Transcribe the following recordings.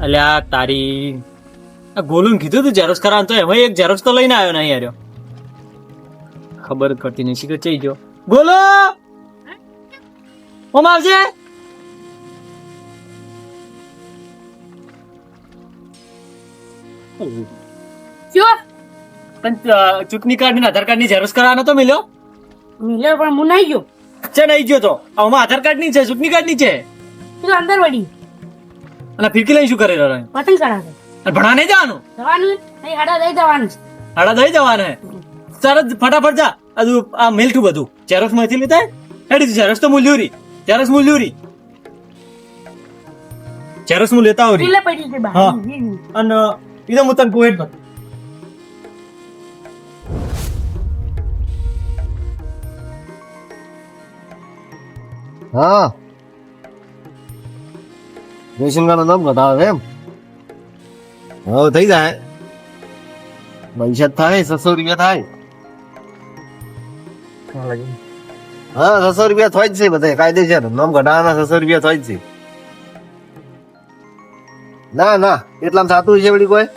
અલ્યા તારી આ ગોલું કીધું તું ઝેરોક્સ કરાવવાનું તો એમાં એક ઝેરોક્સ તો લઈને આવ્યો નહીં યાર ખબર જ પડતી નહીં શીખર ચઈ ગયો ગોલો ઓમ આવજે પણ ચૂંટણી કાર્ડ ને આધાર કાર્ડ ની ઝેરોક્સ કરાવવાનો તો મિલ્યો પણ હું નહીં ગયો છે નહીં ગયો તો આમાં આધાર કાર્ડ ની છે ચૂંટણી કાર્ડ ની છે તું અંદર વળી અને ફિરકી લઈને શું કરી રહ્યો પતંગ ચડાવે અને ભણા નહીં જવાનું જવાનું નહીં હાડા દઈ જવાનું હાડા દઈ જવાના હે તરત ફટાફટ જા આ મેલઠું બધું ઝેરોક્સ માંથી લેતા હેડી ઝેરોક્સ તો મૂલ્યુરી ઝેરોક્સ મૂલ્યુરી ઝેરોક્સ હું લેતા આવરી પેલે પડી છે બહાર હા અને ઈદો મુતન કોહેટ પર હા રેશન કાર્ડ નામ ઘટાડે એમ હવે થઈ જાય પૈસા થાય 600 રૂપિયા થાય હા 600 રૂપિયા થાય જ છે બધા કાયદેસર નામ ઘટાડવાના 600 રૂપિયા થાય જ છે ના ના એટલામાં થતું છે વળી કોઈ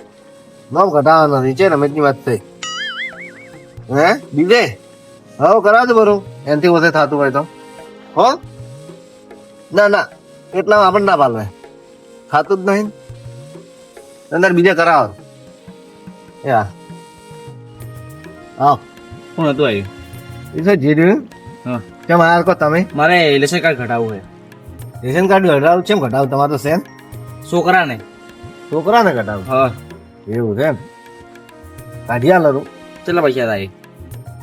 નામ ઘટાડવાના નથી છે ને મેચની વાત થઈ હે બીજે હવે કરાવજો બરું એનાથી ઓછે થતું હોય તો હો ના ના એટલામાં આપણને ના પાલવે ખાતું જ નહીં અંદર બીજે કરાવો યા આવ કોણ હતું આવ્યું એ શું જીર્યું હા કેમ આયા કહો તમે મારે રેશન કાર્ડ ઘટાડવું છે રેશન કાર્ડ ઘટાડવું કેમ ઘટાડવું તમારે તો સેન છોકરાને છોકરાને ઘટાડવું હા એવું છે એમ કાઢી આલો કેટલા પૈસા થાય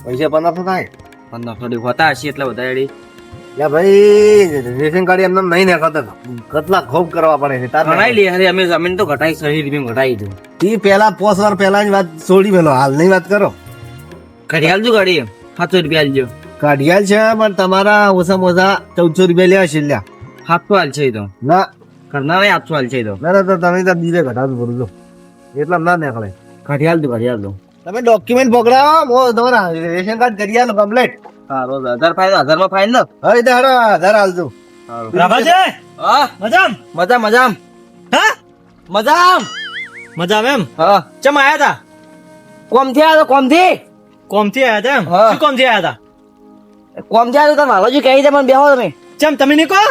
પૈસા 1500 થાય 1500 હોતા હશે એટલા બધા એડી યા ભાઈ રેશન કાર્ડ એમને નહીં ને કેટલા ખોબ કરવા પડે છે તાર ઘટાઈ લે અરે અમે જમીન તો ઘટાઈ 100 રૂપિયા ઘટાઈ દીધું ઈ પેલા 5 વાર પહેલા ની વાત છોડી મેલો હાલ ની વાત કરો ઘડી હાલજો ગાડી 700 રૂપિયા હાલજો કાઢિયાલ છે પણ તમારા ઓછામાં ઓછા 1400 રૂપિયા લેવા છે લ્યા 700 હાલ છે તો ના ઘરના નહીં 800 હાલ છે તો ના ના તો તમે તો બીજે ઘટાડું કરું છો એટલા ના નીકળે ઘડી હાલ દો તમે ડોક્યુમેન્ટ પકડાવો હું તમારા રેશન કાર્ડ કરી આલો કમ્પ્લીટ હા રોજ 1000 ફાઈલ 1000 માં ફાઈલ લો હવે તો હાડો આધાર હાલજો રાભાજે હા મજામ હા મજામ એમ હા ચમ આયા તા કોમથી આયા તા એમ શું કોમથી આયા તા કોમ જાય તો મારો કહી દે મને બેહો તમે ચમ તમે નીકો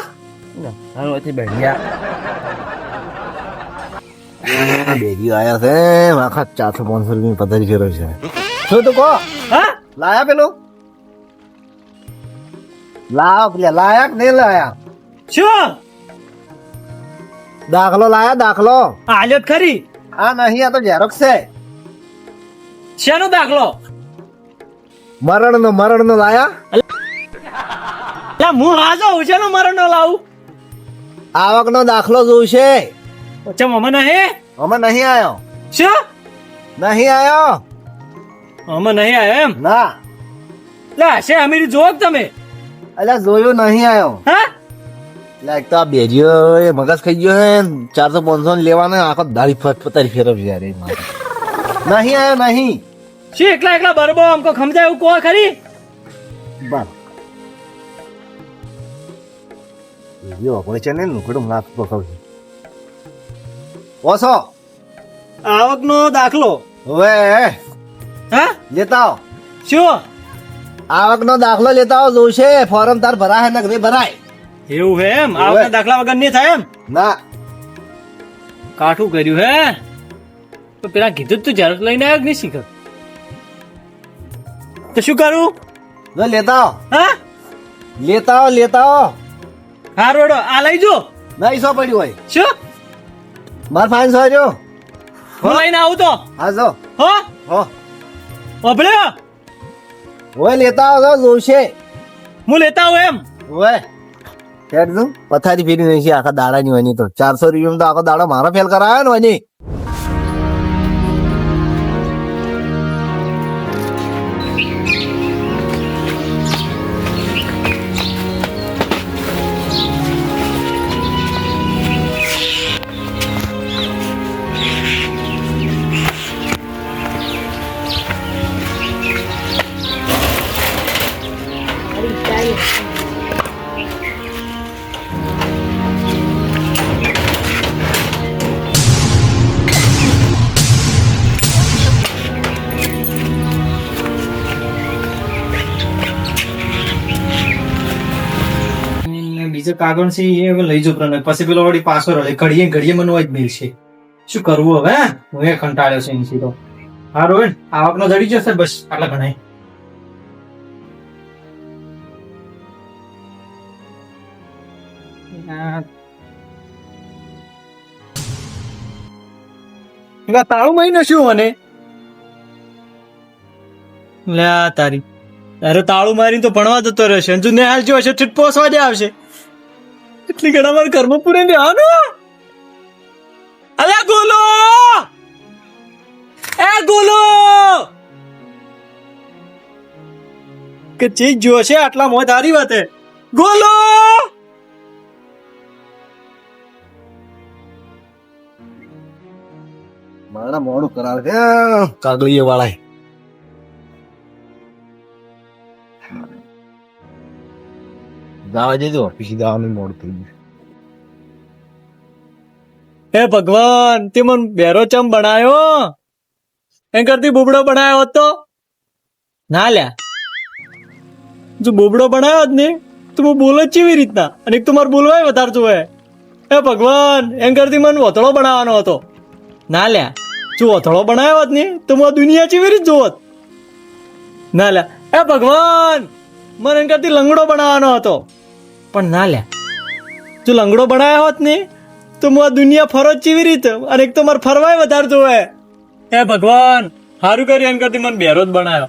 હાલો થી બેઠ્યા બેગી આયા છે આખા 400-500 રૂપિયા પધારી ફેરવ છે શું તો કહો હા લાયા પેલું લાયા કે નહીં લાયા શું દાખલો લાયા દાખલો આલ્યો જ ખરી આ નહીં આ તો ઝેરોક્સ છે શેનો દાખલો મરણ નો લાયા લા હું હાજો ઉછેનો મરણ નો લાવું આવક નો દાખલો જોઈશે ચમ અમે નહીં અમે નહીં આયો શું નહીં આયો અમે નહીં આવ્યો એમ ના લા છે અમીરી જોક તમે અલ્યા જોયો નહીં આયો હા લાઈક તો આ બેજીઓ એ મગજ ખાઈ ગયો હે 400-500 લેવાના આખો દાઢી પતારી ફેરવશે યાર એ મારે નહીં આયો નહીં શું એકલા બરબો અમકો ખમજાય એવું કહો ખરી બસ બેજીઓ આપણે છે ને નુકડું નાક પકવશે ઓછો આવક નો દાખલો હવે હા લેતા આવો શું આવક નો દાખલો લેતા આવો જોઈશે ફોર્મ તાર ભરાય ને નહીં ભરાય એવું હે એમ આવક ના દાખલા વગર નહીં થાય એમ ના કાઠું કર્યું હે તો પેલા કીધું તું ઝેરોક્સ લઈને આવ્યો કે નહીં શીખર તો શું કરું જો લેતા આવો હા લેતા આવો હા રોડો આ લઈ જો નહીં સો પડ્યું હોય શું માર ફાઈન સો જો હું લઈને આવું તો હા જો હો ઓભળ્યો હોય લેતા આવો જોઈશે હું લેતા આવું એમ હોય હેડ દઉં પથારી ફેરી નહીં છે આખા દાડાની હોય તો 400 રૂપિયા તો આખો દાડો મારો ફેલ કરાયો ને હોય કાગળ છે એ હવે લઈ જો પ્રણય પછી પેલો વળી પાછો રહે ઘડીએ ઘડીએ મને હોય જ મિલશે શું કરવું હવે હું એ કંટાળ્યો છે એની તો હારું હોય ને આવકનો જડી જશે બસ આટલા ઘણા તાળું મહિને શું મને લે તારી અરે તાળું મારીને તો ભણવા જતો રહેશે જો ને હાલ જો હશે ઠીટ પોસવા જ આવશે એટલી ઘણા મારા ઘરમાં પૂરે રહેવાનું અલે ગોલો એ ગોલો કે ચીજ જોશે આટલા મોત હારી વાત હે ગોલો મારા મોડું કરાવે છે કાગળીએ વાળા જવા દેજો ઓફિસ જવાનું મોડું થઈ ગયું હે ભગવાન તે મન બેરો ચમ બનાયો એમ કરતી બોબડો બનાયો હોત તો ના લ્યા જો બોબડો બનાયો જ ને તો હું બોલો જ કેવી રીતના અને એક તો મારે બોલવાય વધારે જોવે હે ભગવાન એમ કરતી મને વથળો બનાવવાનો હતો ના લ્યા જો વથળો બનાવ્યો હોત ને તો હું આ દુનિયા કેવી રીતે જોત ના લ્યા હે ભગવાન મને એમ કરતી લંગડો બનાવવાનો હતો પણ ના લ્યા જો લંગડો બનાવ્યો હોત ને તો હું આ દુનિયા ફરો જ કેવી રીતે અને એક તો મારે ફરવાય વધારે જોવે હે ભગવાન સારું કર્યું એમ કરતી મને બેરો જ બનાવ્યો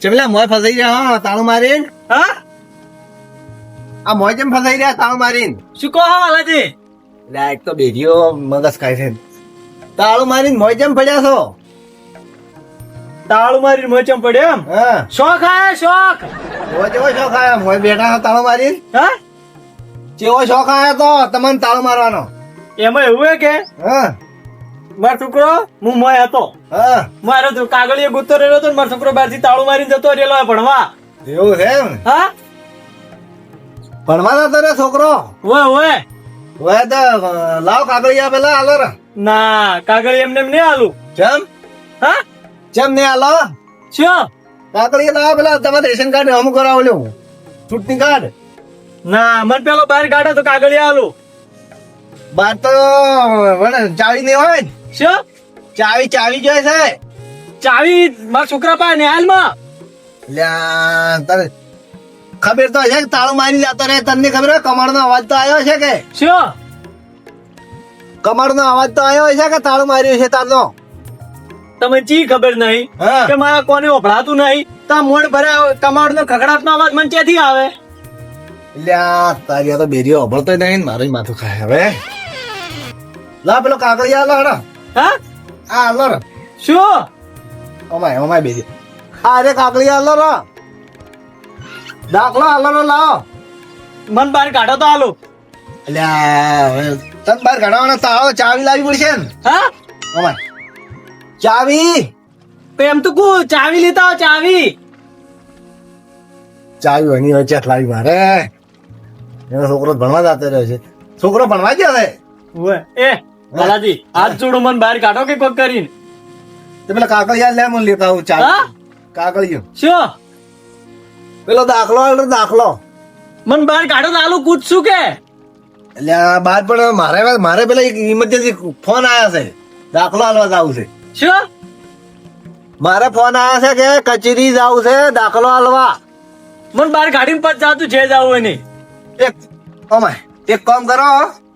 ચમલા મોય ફસાઈ રહ્યા હા તાળું મારીને હા આ મોય જેમ ફસાઈ રહ્યા તાળું મારીને શું કહો હાલાજી એટલે એક તો બેરીઓ મગજ ખાય છે તાળું મારીને મોય જેમ પડ્યા છો તાળું મારી મોચમ પડ્યો એમ હા શોખ આયા શોખ મોય જેવો શોખ આયો મોય બેઠા છો તાળું મારીને હા જેવો શોખ આયો તો તમને તાળું મારવાનો એમાં એવું હે કે હા મારો છોકરો હું મોય હતો હા મારો તો કાગળીએ ગુત્તો રહેલો હતો ને મારો છોકરો બહારથી તાળું મારીને જતો રહેલો ભણવા એવું છે એમ હા ભણવા જતો રે છોકરો ઓય ઓય હવે તો લાવ કાગળિયા પેલા હાલો રે ના કાગળી એમને એમ નહીં આલું જેમ હા જેમ ને હાલો શું કાગળિયા લાવ પેલા તમારે રેશન કાર્ડ અમુક કરાવ લ્યો ચૂંટણી કાર્ડ ના મને પેલો બહાર કાઢો તો કાગળી આલું બાર તો વળે ચાવી નહીં હોય ને. શું ચાવી ચાવી જોઈએ છે ચાવી મારા છોકરા પાસે ને હાલમાં લ્યા તારે ખબર તો છે કે તાળું મારી જતો રે તમને ખબર હોય કમળનો અવાજ તો આવ્યો છે કે શું કમળનો અવાજ તો આવ્યો છે કે તાળું માર્યું છે તારનો તમે ચી ખબર નહીં હા કે મારા કોને ઓફળાતું નહીં તા મોડ ભર્યા કમાડ નો ખખડાટનો અવાજ મને ક્યાંથી આવે લ્યા તારી આ તો બેરીઓ અભળતો નહીં ને મારું માથું ખાય હવે લા પેલો કાગળિયા હાલો હેડો હા આ હાલો રે શું ઓમાય ઓમાય બેરી આ રે કાગળિયા હાલો રો દાખલો હાલો રો લાવો મન બહાર કાઢો તો હાલો લ્યા હવે તને બહાર કાઢવાના તાળો ચાવી લાવવી પડશે ને હા ઓમાય ચાવી તો એમ તો કુ ચાવી લેતા આવો ચાવી ચાવી એની વચ્ચે લાવી મારે એનો છોકરો ભણવા જતો રહ્યો છે છોકરો ભણવા જ હવે ઓય એ બાલાજી હાથ જોડો મન બહાર કાઢો કે કોક કરીને તે પેલા કાગળિયા લે મને લેતા આવું ચાવી હા કાગળિયો શું પેલો દાખલો હાલ રે દાખલો મન બહાર કાઢો તો હાલું કૂદશું કે એટલે આ બાદ પણ મારે પેલા એક ઇમરજન્સી ફોન આવ્યા છે દાખલો હાલવા જવું છે શું મારે ફોન આવ્યા છે કે કચેરી જવું છે દાખલો હાલવા મન બહાર કાઢીને પછી જાતું છે જાવું હોય નહીં એક ઓમાય એક કામ કરો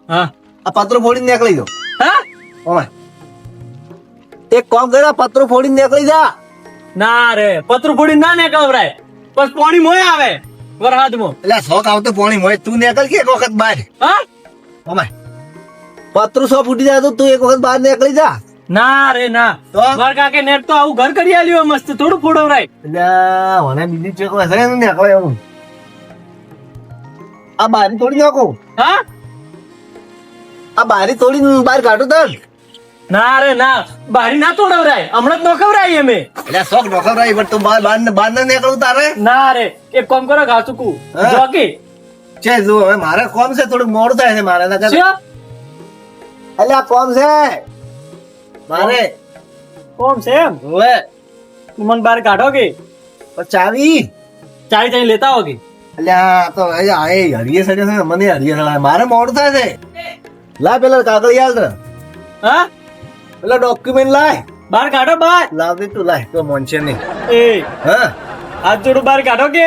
હા આ પતરું ફોડીને નીકળી દો હા ઓમાય એક કામ કરો આ પતરું ફોડીને નીકળી જા ના રે પતરું ફોડી ના નીકળવરાય બસ પાણી મોય આવે વરહાદમાં એટલે શોખ આવતો પોણી હોય તું નીકળ કે એક વખત બહાર હા ઓમાય પતરું સો ફૂટી જાય તો તું એક વખત બહાર નીકળી જા ના રે ના તો? માર કાકે નેટ તો આવું ઘર કરી આલ્યું મસ્ત થોડું ફોડવરાય એટલે મને બીજી ચેક હશે ને નીકળે એવું આ બારી તોડી નાખું હા આ બારી તોડી બહાર કાઢું તર ના રે ના બારી ના તોડવરાય હમણાં જ નો ખવરાય અમે એટલે શોખ નોખર રહી પણ તું બહાર બહાર ના નીકળું તારે ના રે એક કામ કરો ઘાસુકુ હા? જોકી છે જો હવે મારે કોમ છે થોડું મોડું થાય છે મારે નકર- શું એટલે આ કોમ છે મારે કોમ છે એમ હવે તું મને બહાર કાઢો કે ચાવી ચાવી ચાવી લેતા હો કે અલ્યા આ તો હરિયે સડે છે મને હરિયે સડાય મારે મોડું થાય છે લાય પેલા કાગળ યાદ હા પેલા ડોક્યુમેન્ટ લાય બહાર કાઢો બહાર લાવ દે તું લાય તો મોનશે નહીં એ હા હાથ જોડું બહાર કાઢો કે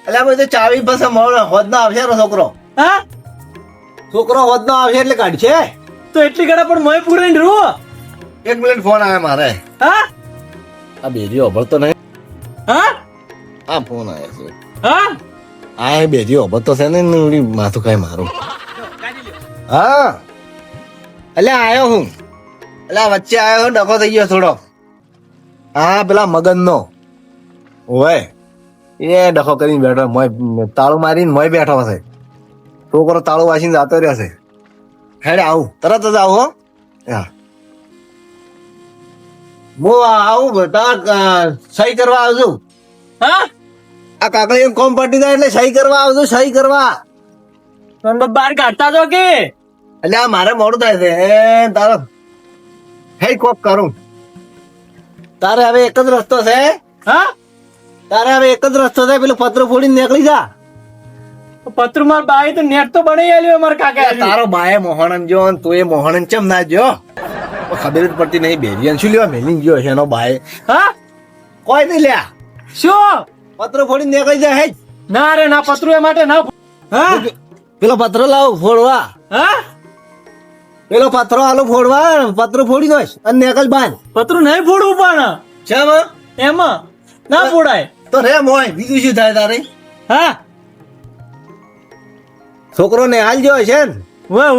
અલ્યા પછી ચાવી પાસે મોડ હોદ ના આવશે ને છોકરો હા હોદ નો આવશે એટલે કાઢશે તો એટલી ઘડા પણ મોય પૂરાઈને રૂ 1 મિનિટ ફોન આવે મારે હા આ બેજી ઓભળતો નહીં હા આ ફોન આવે છે હા આ બેજી ઓભળતો છે ને એની માથું કઈ મારું હા અલ્યા આવ્યો હું અલ્યા વચ્ચે આવ્યો ડખો થઈ ગયો થોડો હા પેલા મગન નો ઓય એ ડખો કરીને બેઠો મોય તાળું મારીને મોય બેઠો હશે છોકરો તાળું વાસીને જતો રહ્યો છે હેડે આવું તરત જ આવું હો હા હું આવું બતા સહી કરવા આવજો હા આ કાકડી કોમ પટી જાય એટલે સહી કરવા આવજો સહી કરવા તમે બહાર કાઢતા છો કે એટલે આ મારે મોડું થાય છે એ તારો હે કોક કરું તારે હવે એક જ રસ્તો છે હા તારે હવે એક જ રસ્તો છે પેલું પત્ર ફોડીને નીકળી જા પત્રુ માર બાઈ તો નેટ તો બનાવી આલ્યો અમાર કાકા તારો બાએ મોહણન જો ને તું એ મોહણન ચમ ના જો ખબર જ પડતી નહીં બેરિયન શું લેવા મેલી ગયો છે એનો બાએ હા કોઈ નહીં લ્યા શું પત્ર ફોડીને નીકળી જા હે ના રે ના પત્રુ એ માટે ના હા પેલો પત્ર લાવ ફોડવા હા પેલો પથરો આલો ફોડવા પત્ર ફોડી દો અને નીકળ બાંધ પત્રુ નહીં ફોડવું પણ ચમ એમાં ના ફોડાય તો રે મોય બીજું શું થાય તારે હા છોકરો નેહાલ જો છે ને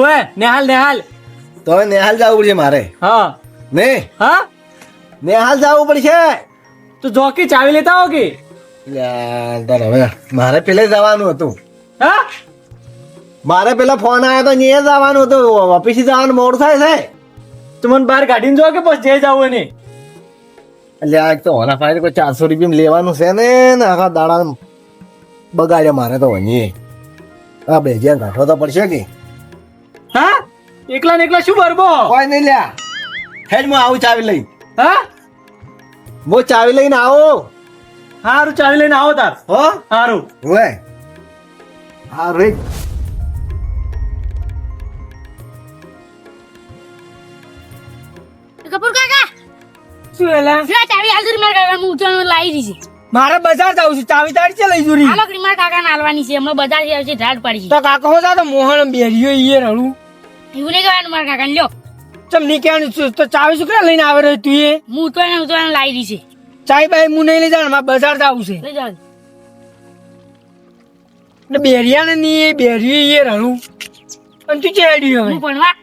વે નેહાલ નેહાલ તો હવે નેહાલ જવું પડશે મારે હા ને હા નેહાલ જવું પડશે તો જોકી ચાવી લેતા હો કે યાર તાર હવે મારે પેલે જવાનું હતું હા મારે પેલા ફોન આવ્યો તો ને જવાનું હતું ઓફિસે જવાનું મોડું થાય છે તું મને બહાર કાઢીને જો કે પછી જે જાવ ને એટલે આ એક તો હોના ફાઈલ કોઈ 400 રૂપિયા લેવાનું છે ને આખા દાડા બગાડ્યા મારે તો વની આ બે જ્યાં કાઢવો તો પડશે કે હા એકલા ને એકલા શું ભરબો કોઈ નહીં લ્યા હેડ હું આવું ચાવી લઈ હા હું ચાવી લઈને આવો હારું ચાવી લઈને આવો તાર હો હારું વે હા રે કપૂર કાકા શું એલા લે ચાવી હાલ દરી મારા કાકા હું ઉચાણ લાવી દીધી મારે બજાર જાવ છું ચાવી તારી છે લઈ જુરી હાલો કે મારા કાકા નાલવાની છે હમણાં બજાર થી આવશે ઢાળ પડી છે તો કાકો હો તો મોહન બેરિયો ઈએ રડું એવું નહીં કહેવાનું મારા કાકા લ્યો ચમ નીકળ્યા તો ચાવી શું લઈને આવે રહ્યો તું એ હું તો લાવી દીધી ચાવી બાઈ હું નહીં લઈ જાણ મારે બજાર જાવું છે લઈ જાવ એટલે બેરિયા ને નહીં એ બેરિયો ઈએ રડું અને તું ચેડ્યું હું હવે ભણવા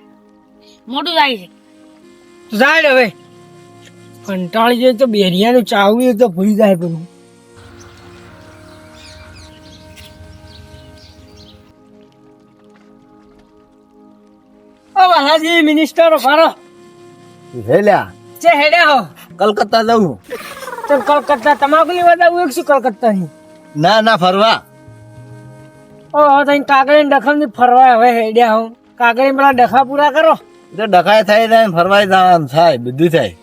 મોટું જાય છે તું જાય હવે કંટાળી જાય તો બેરિયાનું ચાવું તો ભૂલી જાય પેલું ઓ વાલાજી મિનિસ્ટર ફારો હે લ્યા છે હેડે હો કલકત્તા જવું તો કલકત્તા તમાકુ લેવા જાવું એક શું કલકત્તા ની ના ના ફરવા ઓ તઈ કાગળી ડખમ ની ફરવા હવે હેડ્યા હો કાગળી પેલા ડખા પૂરા કરો એટલે ડખાય થાય જાય ને ફરવાય જવાનું થાય બધું થાય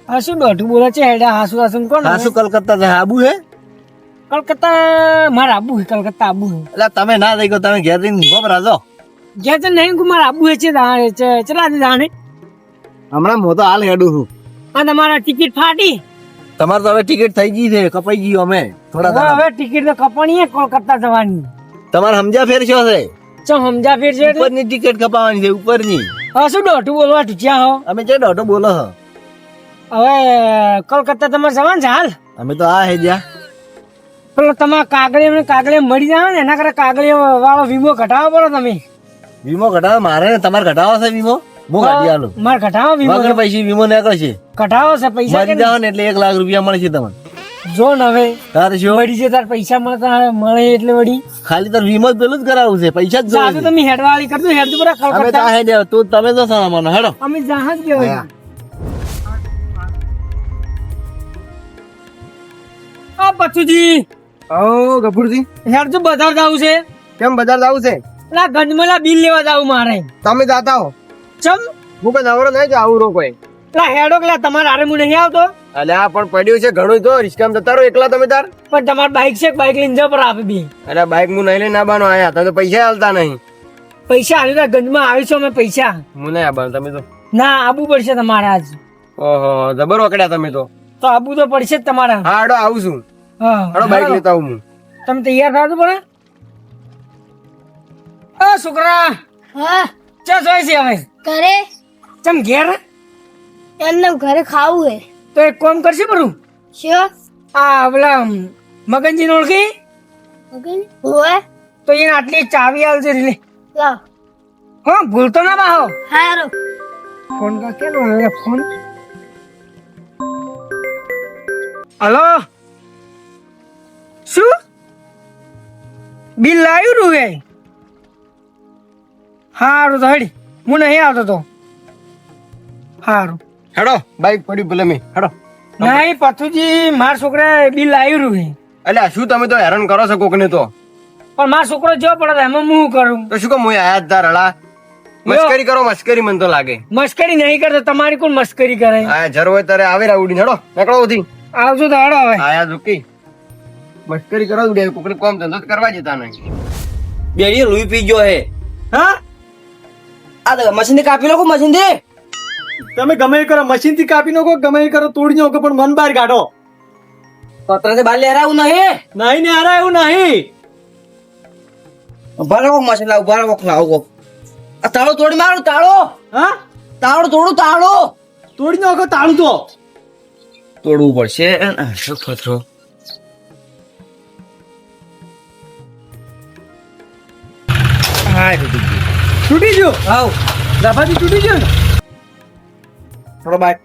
હા શું દોઢું બોલે છે હેડ્યા હાસુ હાસુ કોણ હા શું કલકત્તા જાય આબુ હે કલકત્તા મારા આબુ હે કલકત્તા આબુ હે એટલે તમે ના થઈ ગયો તમે ઘેર જઈને ગોપ રાજો જ્યાં તો નહીં મારા આબુ હે છે ચલા દે દાણે હમણાં હું તો હાલ હેડું છું આ તમારા ટિકિટ ફાટી તમારે તો હવે ટિકિટ થઈ ગઈ છે કપાઈ ગઈ અમે થોડા હવે દાડા. હવે ટિકિટ તો કપાણી હે કોલકાતા જવાની તમારે સમજ્યા ફેર શું છે ચમ સમજા ફેર છે એટલે? ઉપરની ટિકિટ કપાવાની છે ઉપરની હા શું દોઢું બોલવા ઢૂંચ્યા હો અમે જે દોઢો બોલો છો હવે કોલકાતા તમારે જવાનું છે હાલ અમે તો આ હે જ્યાં પેલો તમારા કાગળે મળી જાય ને એના કરતા કાગળે વાળો વીમો ઘટાડવો પડો તમે વીમો ઘટાડો મારે ને તમારે ઘટાડો છે વીમો હું કાઢી આલું મારે ઘટાડો વીમો વગર પૈસા વીમો નીકળશે ઘટાડો છે પૈસા મરી જાવ ને એટલે 1 લાખ રૂપિયા મળશે તમને જો ને હવે તારે શું મળી છે તાર પૈસા મળે એટલે વળી ખાલી તાર વીમો જ પેલું જ કરાવવું છે પૈસા જ જાદુ જોઈએ છે. તમે હેડવાળી કરજો હેડજો બરા અમે તો કલકત્તા આ હે જ્યાં. તું તમે તો સામાન હેડો અમે જહાજ કહેવાય આ પછુજી ઓ ગફુરજી હેડજો બજાર જાવું છે કેમ બજાર જવું છે પેલા ગંજમલા બિલ લેવા જાવું મારે તમે જાતા હો ચમ હું કઈ નવરો નહીં જાવું રો કોઈ પેલા હેડો કે તમારે હારે હું નહીં આવતો અલ્યા પણ પડ્યું છે ઘણું તો રિસ્કામાં જતા રહો એકલા તમે તાર. પણ તમારે બાઈક છે બાઈક લઈને જવા પર આપે બી અરે બાઈક હું નહીં લઈને આવવાનો આયા તમે તો પૈસા હાલતા નહીં. પૈસા આવી ગંજમાં આવીશું અમે પૈસા હું નહીં આવવાનો તમે તો. ના આવવું પડશે તમારે આજ ઓહો જબર વકડ્યા તમે તો. તો આવવું તો પડશે જ તમારે હા હેડો આવું છું. હા હેડો બાઈક લેતા આવું હું. તમે તૈયાર થાતું પડે છોકરા હા ચા જોઈ છે હવે ઘરે ચમ ઘેર એમને ઘરે ખાવું હે તો એક કામ કરશે બરું શું આ પેલા મગનજી ઓળખી હોય તો એને આટલી ચાવી આવશે લે લાવ હા ભૂલતો ના બાહો હારો ફોન કા કેનો આવે ફોન હલો શું બિલ લાવ્યું રૂએ હારું તો હડી હું નહીં આવતો તો હારું હેડો બાઈક પડ્યું ભલે મેં હેડો. નહીં પથુજી મારા છોકરા બિલ લાવ્યું રૂએ અલ્યા શું તમે તો હેરાન કરો છો કોકને તો. પણ મારો છોકરો જો પડે તો એમાં હું કરું તો શું કહું હું આયા જ તાર હળા. મસ્કરી કરો મસ્કરી મને તો લાગે. મસ્કરી નહીં કરતો તમારી કોણ મસ્કરી કરે આ જર હોય તારે આવે રાવડી હેડો નીકળો ઉધી. આવજો તો હડો હવે આયા ઝુકી મસ્કરી કરો ઉડે કોકને કોમ ધંધો તો કરવા જતા નહીં. બેડી લોહી પી ગયો હે. હા આ મશીન કાપી લો મશીન થી. તમે ગમે એ કરો મશીન થી કાપી નાખો ગમે એ કરો તોડી નાખો પણ મન બહાર કાઢો. પત્ર બાર લહેરાવું નહીં. નહીં ને હારા એવું નહીં. ઉભા રહો મશીન લાવ ઉભા રહો લાવો. આ તાળો તોડી મારું તાળો. હા તાળો તોડું તાળો. તોડી નાખો તાળું તો. તોડવું પડશે. શું પથરો હા તૂટી ગયો. આવ લાભાથી તૂટી ગયો ને. થોડો બાઈક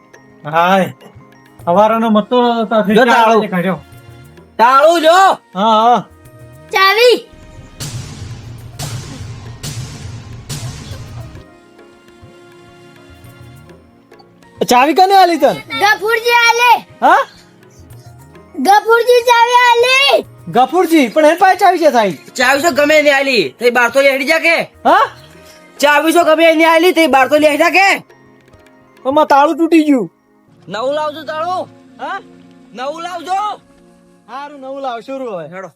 હાય હવારાનો મતો જો તાળું. કાઢ્યો. તાળું જો. હા હા ચાવી ચાવી કને આલી તન. ગફુરજી આલે હા ગફુરજી ચાવી આલે ગફુરજી પણ એની પાસે ચાવી છે સાહેબ. ચાવી તો ગમે એની આલી તે બાર તો લેડી જા કે. હા ચાવી તો ગમે એની આલી તે બાર તો લેડી જા કે. આમાં તાળું તૂટી ગયું. નવું લાવજો તાળું. હા નવું લાવજો. સારું નવું લાવ શરૂ હવે. હેડો